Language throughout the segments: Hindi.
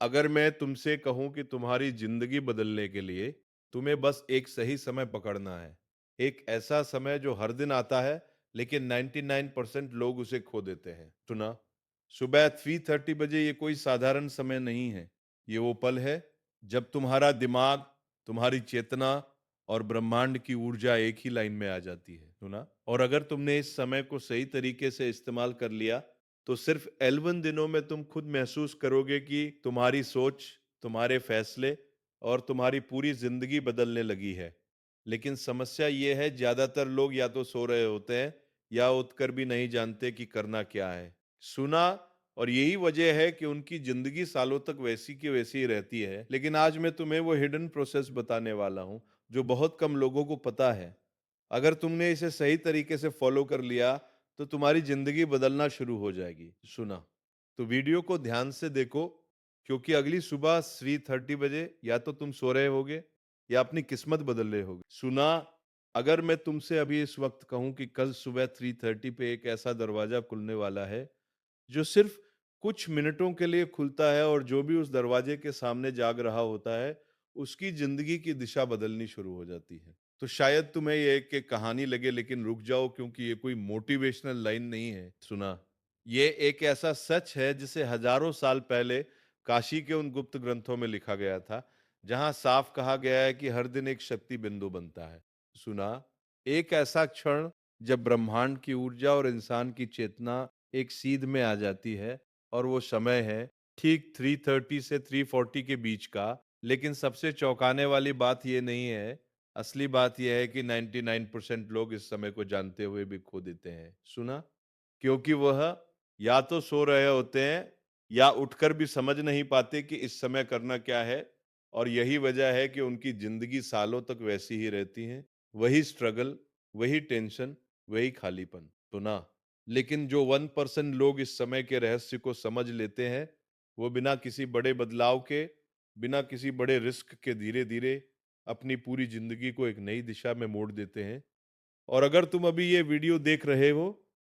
अगर मैं तुमसे कहूं कि तुम्हारी जिंदगी बदलने के लिए तुम्हें बस एक सही समय पकड़ना है, एक ऐसा समय जो हर दिन आता है लेकिन 99% लोग उसे खो देते हैं। सुना, सुबह 3:30 बजे ये कोई साधारण समय नहीं है। ये वो पल है जब तुम्हारा दिमाग, तुम्हारी चेतना और ब्रह्मांड की ऊर्जा एक ही लाइन में आ जाती है। सुना, और अगर तुमने इस समय को सही तरीके से इस्तेमाल कर लिया तो सिर्फ 11 दिनों में तुम खुद महसूस करोगे कि तुम्हारी सोच, तुम्हारे फैसले और तुम्हारी पूरी जिंदगी बदलने लगी है। लेकिन समस्या ये है, ज्यादातर लोग या तो सो रहे होते हैं या उठकर भी नहीं जानते कि करना क्या है। सुना, और यही वजह है कि उनकी जिंदगी सालों तक वैसी की वैसी ही रहती है। लेकिन आज मैं तुम्हें वो हिडन प्रोसेस बताने वाला हूँ जो बहुत कम लोगों को पता है। अगर तुमने इसे सही तरीके से फॉलो कर लिया तो तुम्हारी जिंदगी बदलना शुरू हो जाएगी। सुना, तो वीडियो को ध्यान से देखो, क्योंकि अगली सुबह 3:30 बजे या तो तुम सो रहे होगे या अपनी किस्मत बदल रहे होगे। सुना, अगर मैं तुमसे अभी इस वक्त कहूं कि कल सुबह 3:30 पे एक ऐसा दरवाजा खुलने वाला है जो सिर्फ कुछ मिनटों के लिए खुलता है, और जो भी उस दरवाजे के सामने जाग रहा होता है उसकी जिंदगी की दिशा बदलनी शुरू हो जाती है। तो शायद तुम्हें ये एक कहानी लगे, लेकिन रुक जाओ, क्योंकि ये कोई मोटिवेशनल लाइन नहीं है। सुना, ये एक ऐसा सच है जिसे हजारों साल पहले काशी के उन गुप्त ग्रंथों में लिखा गया था, जहां साफ कहा गया है कि हर दिन एक शक्ति बिंदु बनता है। सुना, एक ऐसा क्षण जब ब्रह्मांड की ऊर्जा और इंसान की चेतना एक सीध में आ जाती है, और वो समय है ठीक 3:30 से 3:40 के बीच का। लेकिन सबसे चौंकाने वाली बात ये नहीं है, असली बात यह है कि 99% लोग इस समय को जानते हुए भी खो देते हैं। सुना, क्योंकि वह या तो सो रहे होते हैं या उठकर भी समझ नहीं पाते कि इस समय करना क्या है। और यही वजह है कि उनकी जिंदगी सालों तक वैसी ही रहती है, वही स्ट्रगल, वही टेंशन, वही खालीपन। सुना, लेकिन जो 1% लोग इस समय के रहस्य को समझ लेते हैं, वो बिना किसी बड़े बदलाव के, बिना किसी बड़े रिस्क के धीरे धीरे अपनी पूरी जिंदगी को एक नई दिशा में मोड़ देते हैं। और अगर तुम अभी ये वीडियो देख रहे हो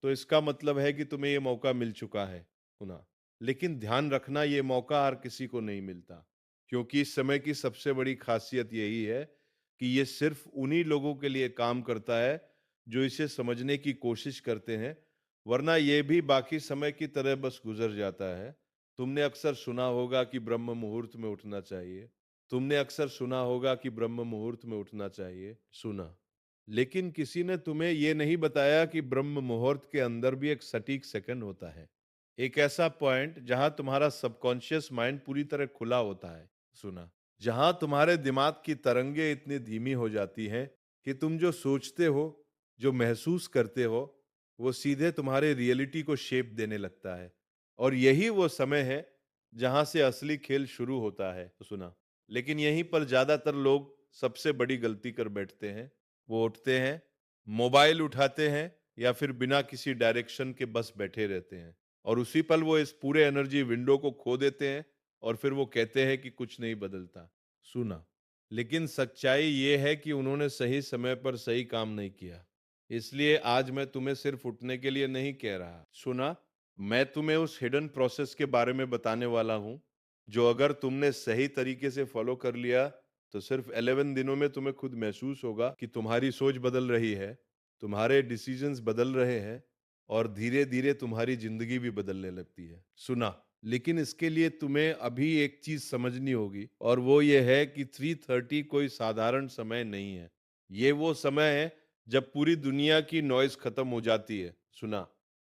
तो इसका मतलब है कि तुम्हें ये मौका मिल चुका है। सुना, लेकिन ध्यान रखना, ये मौका हर किसी को नहीं मिलता, क्योंकि इस समय की सबसे बड़ी खासियत यही है कि ये सिर्फ उन्हीं लोगों के लिए काम करता है जो इसे समझने की कोशिश करते हैं, वरना ये भी बाकी समय की तरह बस गुजर जाता है। तुमने अक्सर सुना होगा कि ब्रह्म मुहूर्त में उठना चाहिए। तुमने अक्सर सुना होगा कि ब्रह्म मुहूर्त में उठना चाहिए। सुना, लेकिन किसी ने तुम्हें ये नहीं बताया कि ब्रह्म मुहूर्त के अंदर भी एक सटीक सेकंड होता है, एक ऐसा पॉइंट जहां तुम्हारा सबकॉन्शियस माइंड पूरी तरह खुला होता है। सुना, जहां तुम्हारे दिमाग की तरंगे इतनी धीमी हो जाती हैं कि तुम जो सोचते हो, जो महसूस करते हो, वो सीधे तुम्हारे रियलिटी को शेप देने लगता है। और यही वो समय है जहां से असली खेल शुरू होता है। सुना, लेकिन यहीं पर ज्यादातर लोग सबसे बड़ी गलती कर बैठते हैं। वो उठते हैं, मोबाइल उठाते हैं या फिर बिना किसी डायरेक्शन के बस बैठे रहते हैं, और उसी पल वो इस पूरे एनर्जी विंडो को खो देते हैं, और फिर वो कहते हैं कि कुछ नहीं बदलता। सुना, लेकिन सच्चाई ये है कि उन्होंने सही समय पर सही काम नहीं किया। इसलिए आज मैं तुम्हें सिर्फ उठने के लिए नहीं कह रहा। सुना, मैं तुम्हें उस हिडन प्रोसेस के बारे में बताने वाला हूं जो अगर तुमने सही तरीके से फॉलो कर लिया तो सिर्फ 11 दिनों में तुम्हें खुद महसूस होगा कि तुम्हारी सोच बदल रही है, तुम्हारे डिसीजंस बदल रहे हैं, और धीरे धीरे तुम्हारी जिंदगी भी बदलने लगती है। सुना, लेकिन इसके लिए तुम्हें अभी एक चीज समझनी होगी, और वो ये है कि 3:30 कोई साधारण समय नहीं है। ये वो समय है जब पूरी दुनिया की नॉइज खत्म हो जाती है। सुना,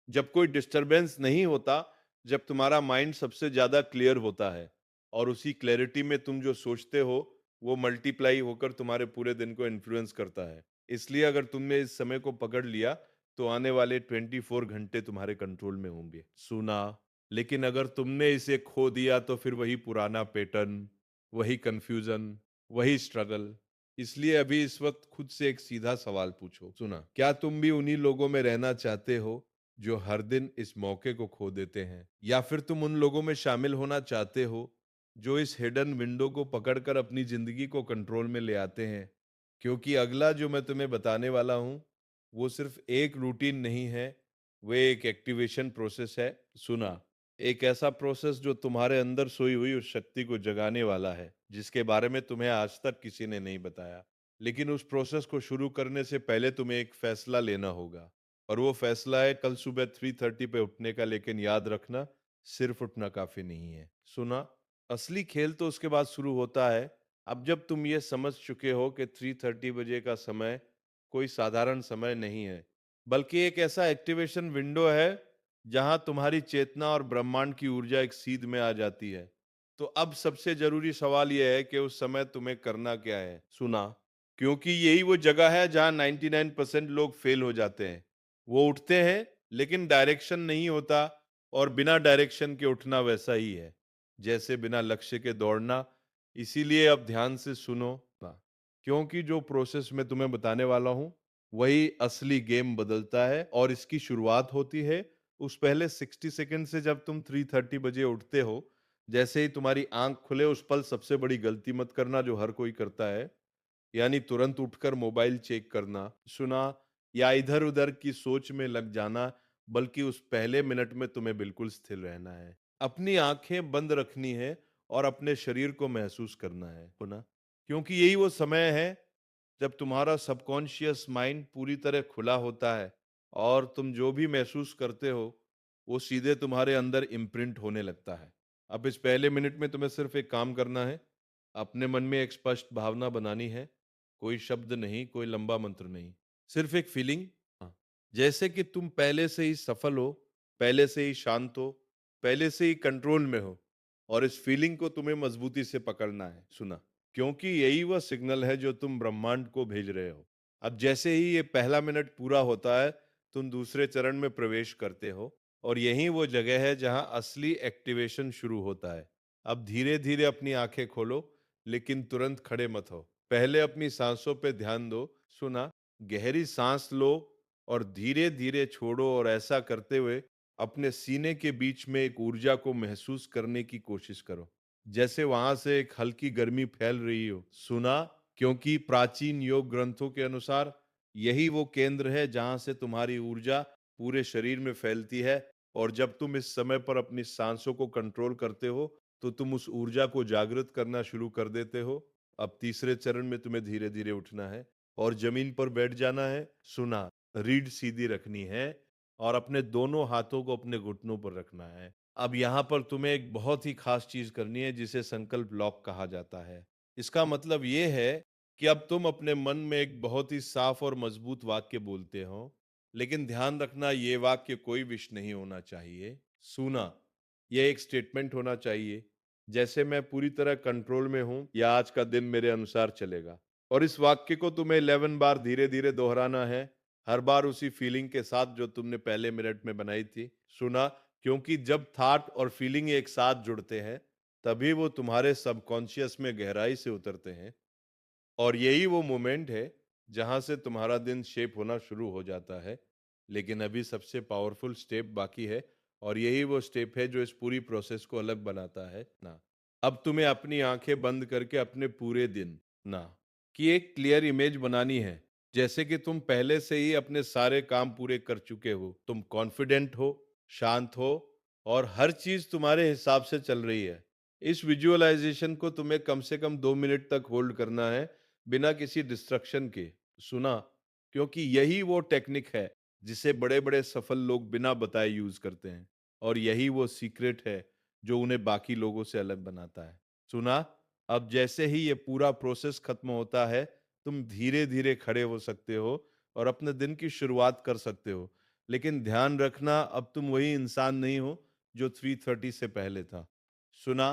जब कोई डिस्टरबेंस नहीं होता, जब तुम्हारा माइंड सबसे ज्यादा क्लियर होता है, और उसी क्लैरिटी में तुम जो सोचते हो वो मल्टीप्लाई होकर तुम्हारे पूरे दिन को इन्फ्लुएंस करता है। इसलिए अगर तुमने इस समय को पकड़ लिया तो आने वाले 24 घंटे तुम्हारे कंट्रोल में होंगे। सुना, लेकिन अगर तुमने इसे खो दिया तो फिर वही पुराना पैटर्न, वही कंफ्यूजन, वही स्ट्रगल। इसलिए अभी इस वक्त खुद से एक सीधा सवाल पूछो। सुना, क्या तुम भी उन्हीं लोगों में रहना चाहते हो जो हर दिन इस मौके को खो देते हैं, या फिर तुम उन लोगों में शामिल होना चाहते हो जो इस हिडन विंडो को पकड़कर अपनी जिंदगी को कंट्रोल में ले आते हैं? क्योंकि अगला जो मैं तुम्हें बताने वाला हूं वो सिर्फ एक रूटीन नहीं है, वो एक एक्टिवेशन प्रोसेस है। सुना, एक ऐसा प्रोसेस जो तुम्हारे अंदर सोई हुई उस शक्ति को जगाने वाला है, जिसके बारे में तुम्हें आज तक किसी ने नहीं बताया। लेकिन उस प्रोसेस को शुरू करने से पहले तुम्हें एक फैसला लेना होगा, और वो फैसला है कल सुबह 3:30 पे उठने का। लेकिन याद रखना, सिर्फ उठना काफी नहीं है। सुना, असली खेल तो उसके बाद शुरू होता है। अब जब तुम ये समझ चुके हो कि 3:30 बजे का समय कोई साधारण समय नहीं है, बल्कि एक ऐसा एक्टिवेशन विंडो है जहां तुम्हारी चेतना और ब्रह्मांड की ऊर्जा एक सीध में आ जाती है। तो अब सबसे जरूरी सवाल यह है कि उस समय तुम्हें करना क्या है। सुना, क्योंकि यही वो जगह है जहां 99% लोग फेल हो जाते हैं। वो उठते हैं, लेकिन डायरेक्शन नहीं होता। और बिना डायरेक्शन के उठना वैसा ही है जैसे बिना लक्ष्य के दौड़ना। इसीलिए अब ध्यान से सुनो ना, क्योंकि जो प्रोसेस मैं तुम्हें बताने वाला हूं, वही असली गेम बदलता है। और इसकी शुरुआत होती है उस पहले 60 सेकंड से, जब तुम 3:30 बजे उठते हो। जैसे ही तुम्हारी आंख खुले, उस पल सबसे बड़ी गलती मत करना जो हर कोई करता है, यानी तुरंत उठकर मोबाइल चेक करना। सुना, या इधर उधर की सोच में लग जाना। बल्कि उस पहले मिनट में तुम्हें बिल्कुल स्थिर रहना है, अपनी आंखें बंद रखनी है और अपने शरीर को महसूस करना है। सुना, क्योंकि यही वो समय है जब तुम्हारा सबकॉन्शियस माइंड पूरी तरह खुला होता है, और तुम जो भी महसूस करते हो वो सीधे तुम्हारे अंदर इम्प्रिंट होने लगता है। अब इस पहले मिनट में तुम्हें सिर्फ एक काम करना है। अपने मन में एक स्पष्ट भावना बनानी है। कोई शब्द नहीं, कोई लंबा मंत्र नहीं, सिर्फ एक फीलिंग। हाँ, जैसे कि तुम पहले से ही सफल हो, पहले से ही शांत हो, पहले से ही कंट्रोल में हो। और इस फीलिंग को तुम्हें मजबूती से पकड़ना है। सुना, क्योंकि यही वह सिग्नल है जो तुम ब्रह्मांड को भेज रहे हो। अब जैसे ही ये पहला मिनट पूरा होता है, तुम दूसरे चरण में प्रवेश करते हो। और यही वो जगह है जहां असली एक्टिवेशन शुरू होता है। अब धीरे धीरे अपनी आंखें खोलो, लेकिन तुरंत खड़े मत हो। पहले अपनी सांसों पे ध्यान दो। सुना, गहरी सांस लो और धीरे धीरे छोड़ो। और ऐसा करते हुए अपने सीने के बीच में एक ऊर्जा को महसूस करने की कोशिश करो, जैसे वहां से एक हल्की गर्मी फैल रही हो। सुना, क्योंकि प्राचीन योग ग्रंथों के अनुसार यही वो केंद्र है जहां से तुम्हारी ऊर्जा पूरे शरीर में फैलती है। और जब तुम इस समय पर अपनी सांसों को कंट्रोल करते हो, तो तुम उस ऊर्जा को जागृत करना शुरू कर देते हो। अब तीसरे चरण में तुम्हें धीरे धीरे उठना है और जमीन पर बैठ जाना है। सुना, रीढ़ सीधी रखनी है और अपने दोनों हाथों को अपने घुटनों पर रखना है। अब यहाँ पर तुम्हें एक बहुत ही खास चीज करनी है, जिसे संकल्प लॉक कहा जाता है। इसका मतलब ये है कि अब तुम अपने मन में एक बहुत ही साफ और मजबूत वाक्य बोलते हो। लेकिन ध्यान रखना, ये वाक्य कोई विश नहीं होना चाहिए। सुना, यह एक स्टेटमेंट होना चाहिए, जैसे मैं पूरी तरह कंट्रोल में हूं, या आज का दिन मेरे अनुसार चलेगा। और इस वाक्य को तुम्हें 11 बार धीरे धीरे दोहराना है, हर बार उसी फीलिंग के साथ जो तुमने पहले मिनट में बनाई थी। सुना, क्योंकि जब थॉट और फीलिंग एक साथ जुड़ते हैं, तभी वो तुम्हारे सबकॉन्शियस में गहराई से उतरते हैं। और यही वो मोमेंट है जहां से तुम्हारा दिन शेप होना शुरू हो जाता है। लेकिन अभी सबसे पावरफुल स्टेप बाकी है, और यही वो स्टेप है जो इस पूरी प्रोसेस को अलग बनाता है ना। अब तुम्हें अपनी आंखें बंद करके अपने पूरे दिन ना की एक क्लियर इमेज बनानी है, जैसे कि तुम पहले से ही अपने सारे काम पूरे कर चुके हो, तुम कॉन्फिडेंट हो, शांत हो, और हर चीज तुम्हारे हिसाब से चल रही है। इस विजुअलाइजेशन को तुम्हें कम से कम 2 मिनट तक होल्ड करना है, बिना किसी डिस्ट्रक्शन के। सुना, क्योंकि यही वो टेक्निक है जिसे बड़े बड़े सफल लोग बिना बताए यूज करते हैं। और यही वो सीक्रेट है जो उन्हें बाकी लोगों से अलग बनाता है। सुना, अब जैसे ही ये पूरा प्रोसेस खत्म होता है, तुम धीरे धीरे खड़े हो सकते हो और अपने दिन की शुरुआत कर सकते हो। लेकिन ध्यान रखना, अब तुम वही इंसान नहीं हो जो 3:30 से पहले था। सुना,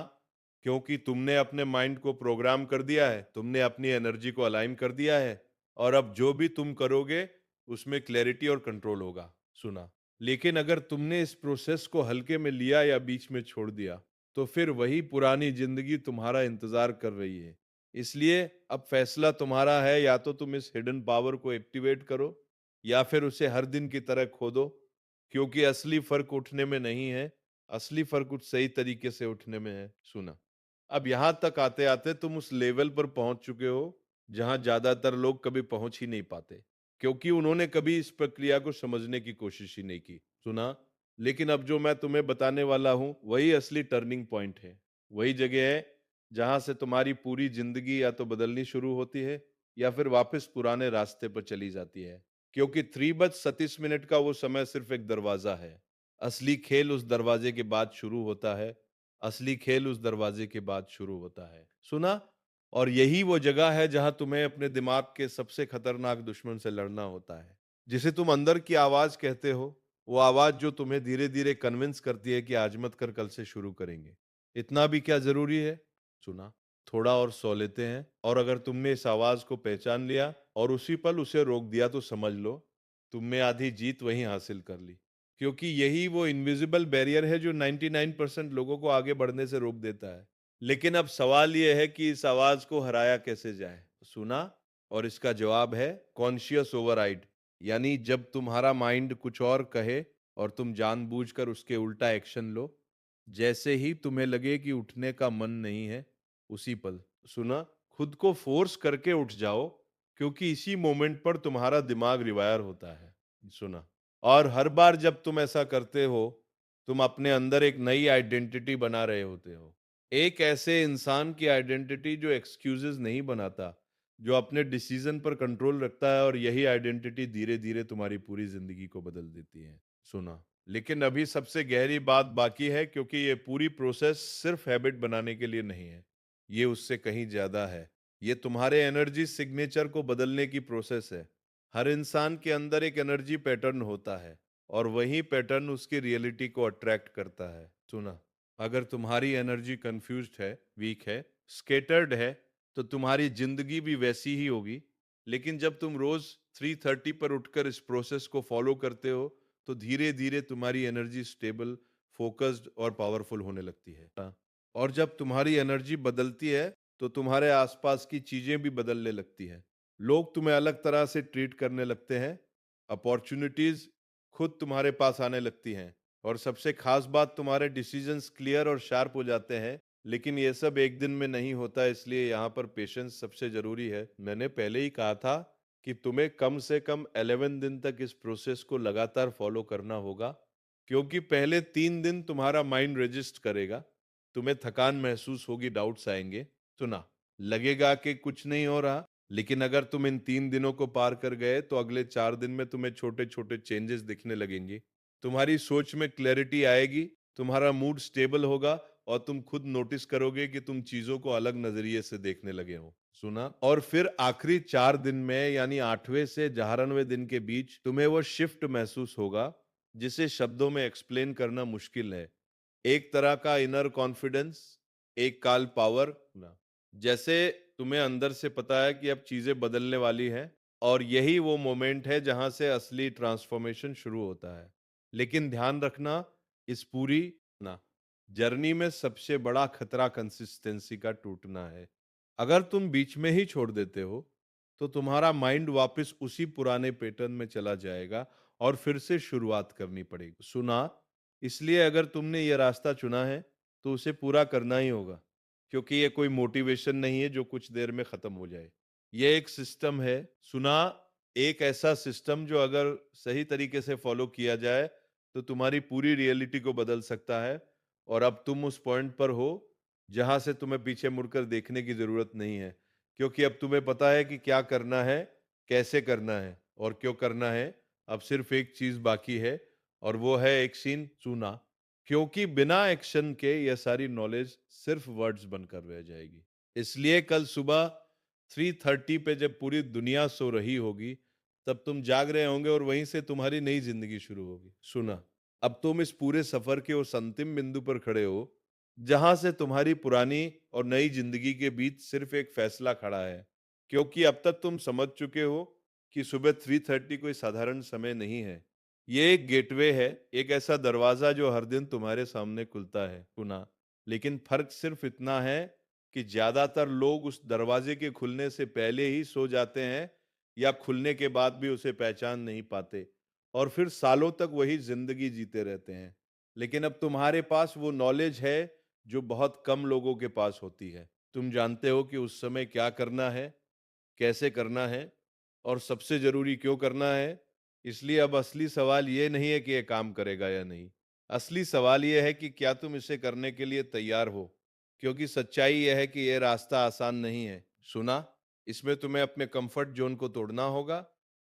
क्योंकि तुमने अपने माइंड को प्रोग्राम कर दिया है, तुमने अपनी एनर्जी को अलाइन कर दिया है। और अब जो भी तुम करोगे, उसमें क्लैरिटी और कंट्रोल होगा। सुना, लेकिन अगर तुमने इस प्रोसेस को हल्के में लिया या बीच में छोड़ दिया, तो फिर वही पुरानी जिंदगी तुम्हारा इंतजार कर रही है। इसलिए अब फैसला तुम्हारा है, या तो तुम इस हिडन पावर को एक्टिवेट करो, या फिर उसे हर दिन की तरह खो दो। क्योंकि असली फर्क उठने में नहीं है, असली फर्क कुछ सही तरीके से उठने में है। सुना, अब यहां तक आते आते तुम उस लेवल पर पहुंच चुके हो जहां ज्यादातर लोग कभी पहुंच ही नहीं पाते, क्योंकि उन्होंने कभी इस प्रक्रिया को समझने की कोशिश ही नहीं की। सुना, लेकिन अब जो मैं तुम्हें बताने वाला हूं वही असली टर्निंग पॉइंट है। वही जगह है जहां से तुम्हारी पूरी जिंदगी या तो बदलनी शुरू होती है या फिर वापस पुराने रास्ते पर चली जाती है। क्योंकि 3:37 का वो समय सिर्फ एक दरवाजा है। असली खेल उस दरवाजे के बाद शुरू होता है। असली खेल उस दरवाजे के बाद शुरू होता है। सुना? और यही वो जगह है जहां तुम्हें अपने दिमाग के सबसे खतरनाक दुश्मन से लड़ना होता है, जिसे तुम अंदर की आवाज कहते हो। वो आवाज जो तुम्हें धीरे धीरे कन्विंस करती है कि आज मत कर, कल से शुरू करेंगे। इतना भी क्या जरूरी है? सुना, थोड़ा और सो लेते हैं, और अगर तुमने इस आवाज को पहचान लिया और उसी पल उसे रोक दिया तो समझ लो तुमने आधी जीत वहीं हासिल कर ली। क्योंकि यही वो इनविजिबल बैरियर है जो 99% लोगों को आगे बढ़ने से रोक देता है। लेकिन अब सवाल यह है कि इस आवाज को हराया कैसे जाए? सुना, और इसका जवाब है कॉन्शियस ओवरराइड। यानी जब तुम्हारा माइंड कुछ और कहे और तुम जानबूझकर उसके उल्टा एक्शन लो। जैसे ही तुम्हें लगे कि उठने का मन नहीं है, उसी पल, सुना, खुद को फोर्स करके उठ जाओ। क्योंकि इसी मोमेंट पर तुम्हारा दिमाग रिवायर होता है। सुना, और हर बार जब तुम ऐसा करते हो, तुम अपने अंदर एक नई आइडेंटिटी बना रहे होते हो। एक ऐसे इंसान की आइडेंटिटी जो एक्सक्यूजेस नहीं बनाता, जो अपने डिसीजन पर कंट्रोल रखता है, और यही आइडेंटिटी धीरे धीरे तुम्हारी पूरी जिंदगी को बदल देती है। सुना, लेकिन अभी सबसे गहरी बात बाकी है, क्योंकि ये पूरी प्रोसेस सिर्फ हैबिट बनाने के लिए नहीं है। ये उससे कहीं ज्यादा है। ये तुम्हारे एनर्जी सिग्नेचर को बदलने की प्रोसेस है। हर इंसान के अंदर एक एनर्जी पैटर्न होता है, और वही पैटर्न उसकी रियलिटी को अट्रैक्ट करता है। सुना, अगर तुम्हारी एनर्जी कंफ्यूज्ड है, वीक है, स्केटर्ड है, तो तुम्हारी जिंदगी भी वैसी ही होगी। लेकिन जब तुम रोज 3:30 पर उठकर इस प्रोसेस को फॉलो करते हो, तो धीरे धीरे तुम्हारी एनर्जी स्टेबल, फोकस्ड और पावरफुल होने लगती है। हाँ। और जब तुम्हारी एनर्जी बदलती है, तो तुम्हारे आसपास की चीजें भी बदलने लगती हैं। लोग तुम्हें अलग तरह से ट्रीट करने लगते हैं। अपॉर्चुनिटीज खुद तुम्हारे पास आने लगती हैं। और सबसे खास बात, तुम्हारे डिसीजंस क्लियर और शार्प हो जाते हैं। लेकिन ये सब एक दिन में नहीं होता, इसलिए यहाँ पर पेशेंस सबसे जरूरी है। मैंने पहले ही कहा था कि तुम्हें कम से कम 11 दिन तक इस प्रोसेस को लगातार फॉलो करना होगा। क्योंकि पहले 3 दिन तुम्हारा माइंड रजिस्ट करेगा। तुम्हें थकान महसूस होगी, डाउट्स आएंगे। सुना, लगेगा कि कुछ नहीं हो रहा। लेकिन अगर तुम इन 3 दिनों को पार कर गए, तो अगले 4 दिन में तुम्हें छोटे छोटे चेंजेस दिखने लगेंगे। तुम्हारी सोच में क्लैरिटी आएगी, तुम्हारा मूड स्टेबल होगा, और तुम खुद नोटिस करोगे कि तुम चीजों को अलग नजरिए से देखने लगे हो। सुना, और फिर आखिरी 4 दिन में, यानी 8वें से 11वें दिन के बीच, तुम्हें वो शिफ्ट महसूस होगा जिसे शब्दों में एक्सप्लेन करना मुश्किल है। एक तरह का इनर कॉन्फिडेंस, एक काल पावर ना, जैसे तुम्हें अंदर से पता है कि अब चीजें बदलने वाली हैं। और यही वो मोमेंट है जहां से असली ट्रांसफॉर्मेशन शुरू होता है। लेकिन ध्यान रखना, इस पूरी ना जर्नी में सबसे बड़ा खतरा कंसिस्टेंसी का टूटना है। अगर तुम बीच में ही छोड़ देते हो, तो तुम्हारा माइंड वापस उसी पुराने पैटर्न में चला जाएगा, और फिर से शुरुआत करनी पड़ेगी। सुना, इसलिए अगर तुमने ये रास्ता चुना है, तो उसे पूरा करना ही होगा। क्योंकि ये कोई मोटिवेशन नहीं है जो कुछ देर में खत्म हो जाए। ये एक सिस्टम है। सुना, एक ऐसा सिस्टम जो अगर सही तरीके से फॉलो किया जाए, तो तुम्हारी पूरी रियलिटी को बदल सकता है। और अब तुम उस पॉइंट पर हो जहां से तुम्हें पीछे मुड़कर देखने की जरूरत नहीं है। क्योंकि अब तुम्हें पता है कि क्या करना है, कैसे करना है, और क्यों करना है। अब सिर्फ एक चीज बाकी है, और वो है एक्शन। सुना, क्योंकि बिना एक्शन के ये सारी नॉलेज सिर्फ वर्ड्स बनकर रह जाएगी। इसलिए कल सुबह 3:30 पे जब पूरी दुनिया सो रही होगी, तब तुम जाग रहे होंगे, और वहीं से तुम्हारी नई जिंदगी शुरू होगी। सुना, अब तुम इस पूरे सफर के उस अंतिम बिंदु पर खड़े हो, जहां से तुम्हारी पुरानी और नई जिंदगी के बीच सिर्फ एक फैसला खड़ा है। क्योंकि अब तक तुम समझ चुके हो कि सुबह 3:30 कोई साधारण समय नहीं है। ये एक गेटवे है, एक ऐसा दरवाजा जो हर दिन तुम्हारे सामने खुलता है। सुना, लेकिन फर्क सिर्फ इतना है कि ज्यादातर लोग उस दरवाजे के खुलने से पहले ही सो जाते हैं, या खुलने के बाद भी उसे पहचान नहीं पाते, और फिर सालों तक वही जिंदगी जीते रहते हैं। लेकिन अब तुम्हारे पास वो नॉलेज है जो बहुत कम लोगों के पास होती है। तुम जानते हो कि उस समय क्या करना है, कैसे करना है, और सबसे जरूरी क्यों करना है। इसलिए अब असली सवाल ये नहीं है कि ये काम करेगा या नहीं। असली सवाल यह है कि क्या तुम इसे करने के लिए तैयार हो? क्योंकि सच्चाई यह है कि यह रास्ता आसान नहीं है। सुना, इसमें तुम्हें अपने कंफर्ट ज़ोन को तोड़ना होगा,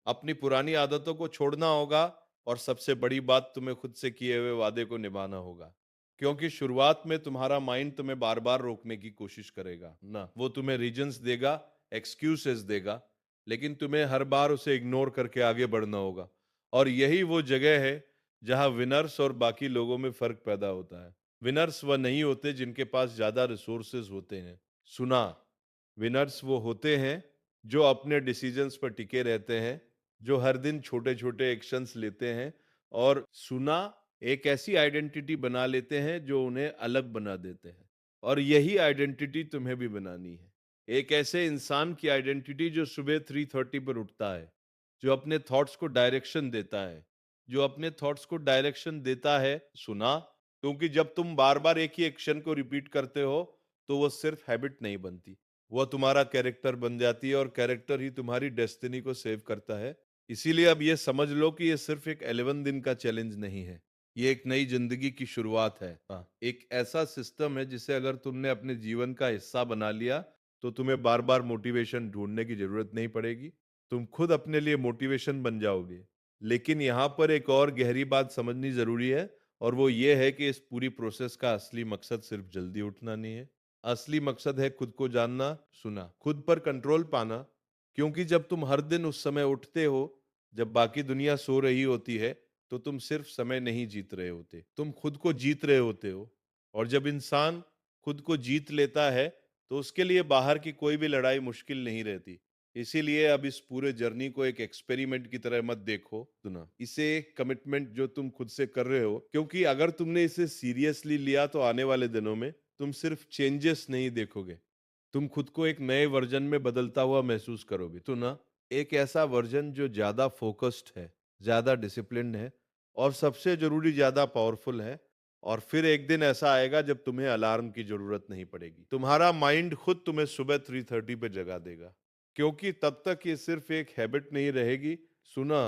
अपनी पुरानी आदतों को छोड़ना होगा और सबसे बड़ी बात तुम्हें खुद से किए हुए वादे को निभाना होगा। क्योंकि शुरुआत में तुम्हारा माइंड तुम्हें बार-बार रोकने की कोशिश करेगा ना। वो तुम्हें रीज़न्स देगा, एक्सक्यूज़ेज़ देगा, लेकिन तुम्हें हर बार उसे इग्नोर करके आगे बढ़ना होगा। और यही वो जगह है जहां विनर्स और बाकी लोगों में फर्क पैदा होता है। विनर्स वह नहीं होते जिनके पास ज्यादा रिसोर्सेज होते हैं। सुना, विनर्स वो होते हैं जो अपने डिसीजंस पर टिके रहते हैं, जो हर दिन छोटे छोटे एक्शंस लेते हैं और सुना, एक ऐसी आइडेंटिटी बना लेते हैं जो उन्हें अलग बना देते हैं। और यही आइडेंटिटी तुम्हें भी बनानी है। एक ऐसे इंसान की आइडेंटिटी जो सुबह 3:30 पर उठता है, जो अपने थॉट्स को डायरेक्शन देता है, जो अपने थॉट्स को डायरेक्शन देता है। सुना, क्योंकि जब तुम बार बार एक ही एक्शन को रिपीट करते हो तो वो सिर्फ हैबिट नहीं बनती, वो तुम्हारा कैरेक्टर बन जाती है और कैरेक्टर ही तुम्हारी डेस्टिनी को सेव करता है। इसीलिए अब ये समझ लो कि ये सिर्फ एक 11 दिन का चैलेंज नहीं है, ये एक नई जिंदगी की शुरुआत है। हाँ, एक ऐसा सिस्टम है जिसे अगर तुमने अपने जीवन का हिस्सा बना लिया तो तुम्हें बार बार मोटिवेशन ढूंढने की जरूरत नहीं पड़ेगी, तुम खुद अपने लिए मोटिवेशन बन जाओगे। लेकिन यहाँ पर एक और गहरी बात समझनी जरूरी है, और वो ये है कि इस पूरी प्रोसेस का असली मकसद सिर्फ जल्दी उठना नहीं है। असली मकसद है खुद को जानना। सुना, खुद पर कंट्रोल पाना। क्योंकि जब तुम हर दिन उस समय उठते हो जब बाकी दुनिया सो रही होती है, तो तुम सिर्फ समय नहीं जीत रहे होते, तुम खुद को जीत रहे होते हो। और जब इंसान खुद को जीत लेता है तो उसके लिए बाहर की कोई भी लड़ाई मुश्किल नहीं रहती। इसीलिए अब इस पूरे जर्नी को एक एक्सपेरिमेंट की तरह मत देखो। सुना, इसे एक कमिटमेंट जो तुम खुद से कर रहे हो, क्योंकि अगर तुमने इसे सीरियसली लिया तो आने वाले दिनों में तुम सिर्फ चेंजेस नहीं देखोगे, तुम खुद को एक नए वर्जन में बदलता हुआ महसूस करोगे। तो ना, एक ऐसा वर्जन जो ज्यादा फोकस्ड है, ज्यादा डिसिप्लिन्ड है और सबसे जरूरी ज्यादा पावरफुल है। और फिर एक दिन ऐसा आएगा जब तुम्हें अलार्म की जरूरत नहीं पड़ेगी, तुम्हारा माइंड खुद तुम्हें सुबह 3:30 पे जगा देगा। क्योंकि तब तक ये सिर्फ एक हैबिट नहीं रहेगी। सुना,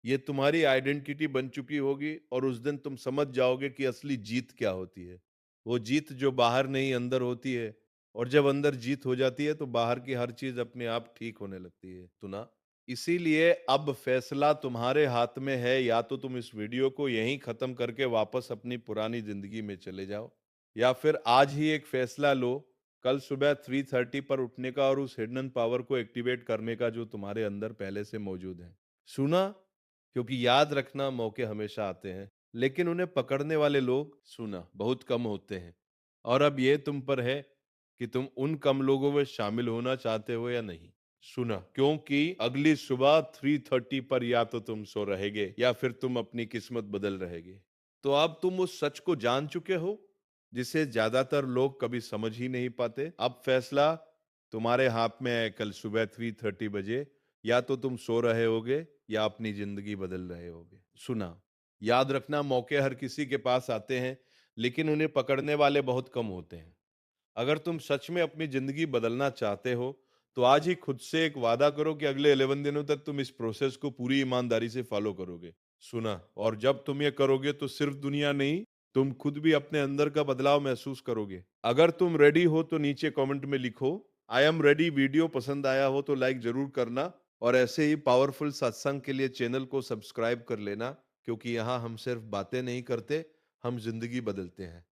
ये तुम्हारी आइडेंटिटी बन चुकी होगी और उस दिन तुम समझ जाओगे कि असली जीत क्या होती है। वो जीत जो बाहर नहीं अंदर होती है। और जब अंदर जीत हो जाती है तो बाहर की हर चीज अपने आप ठीक होने लगती है। सुना, इसीलिए अब फैसला तुम्हारे हाथ में है, या तो तुम इस वीडियो को यहीं खत्म करके वापस अपनी पुरानी जिंदगी में चले जाओ, या फिर आज ही एक फैसला लो कल सुबह 3:30 पर उठने का और उस हिडन पावर को एक्टिवेट करने का जो तुम्हारे अंदर पहले से मौजूद है। सुना, क्योंकि याद रखना, मौके हमेशा आते हैं लेकिन उन्हें पकड़ने वाले लोग, सुना, बहुत कम होते हैं। और अब ये तुम पर है कि तुम उन कम लोगों में शामिल होना चाहते हो या नहीं। सुना, क्योंकि अगली सुबह 3:30 पर या तो तुम सो रहेगे या फिर तुम अपनी किस्मत बदल रहेगे। तो अब तुम उस सच को जान चुके हो जिसे ज्यादातर लोग कभी समझ ही नहीं पाते। अब फैसला तुम्हारे हाथ में है, कल सुबह 3:30 बजे या तो तुम सो रहे होगे या अपनी जिंदगी बदल रहे होगे। सुना, याद रखना, मौके हर किसी के पास आते हैं लेकिन उन्हें पकड़ने वाले बहुत कम होते हैं। अगर तुम सच में अपनी जिंदगी बदलना चाहते हो तो आज ही खुद से एक वादा करो कि अगले 11 दिनों तक तुम इस प्रोसेस को पूरी ईमानदारी से फॉलो करोगे। सुना, और जब तुम ये करोगे तो सिर्फ दुनिया नहीं, तुम खुद भी अपने अंदर का बदलाव महसूस करोगे। अगर तुम रेडी हो तो नीचे कमेंट में लिखो आई एम रेडी। वीडियो पसंद आया हो तो लाइक जरूर करना और ऐसे ही पावरफुल सत्संग के लिए चैनल को सब्सक्राइब कर लेना, क्योंकि यहाँ हम सिर्फ बातें नहीं करते, हम जिंदगी बदलते हैं।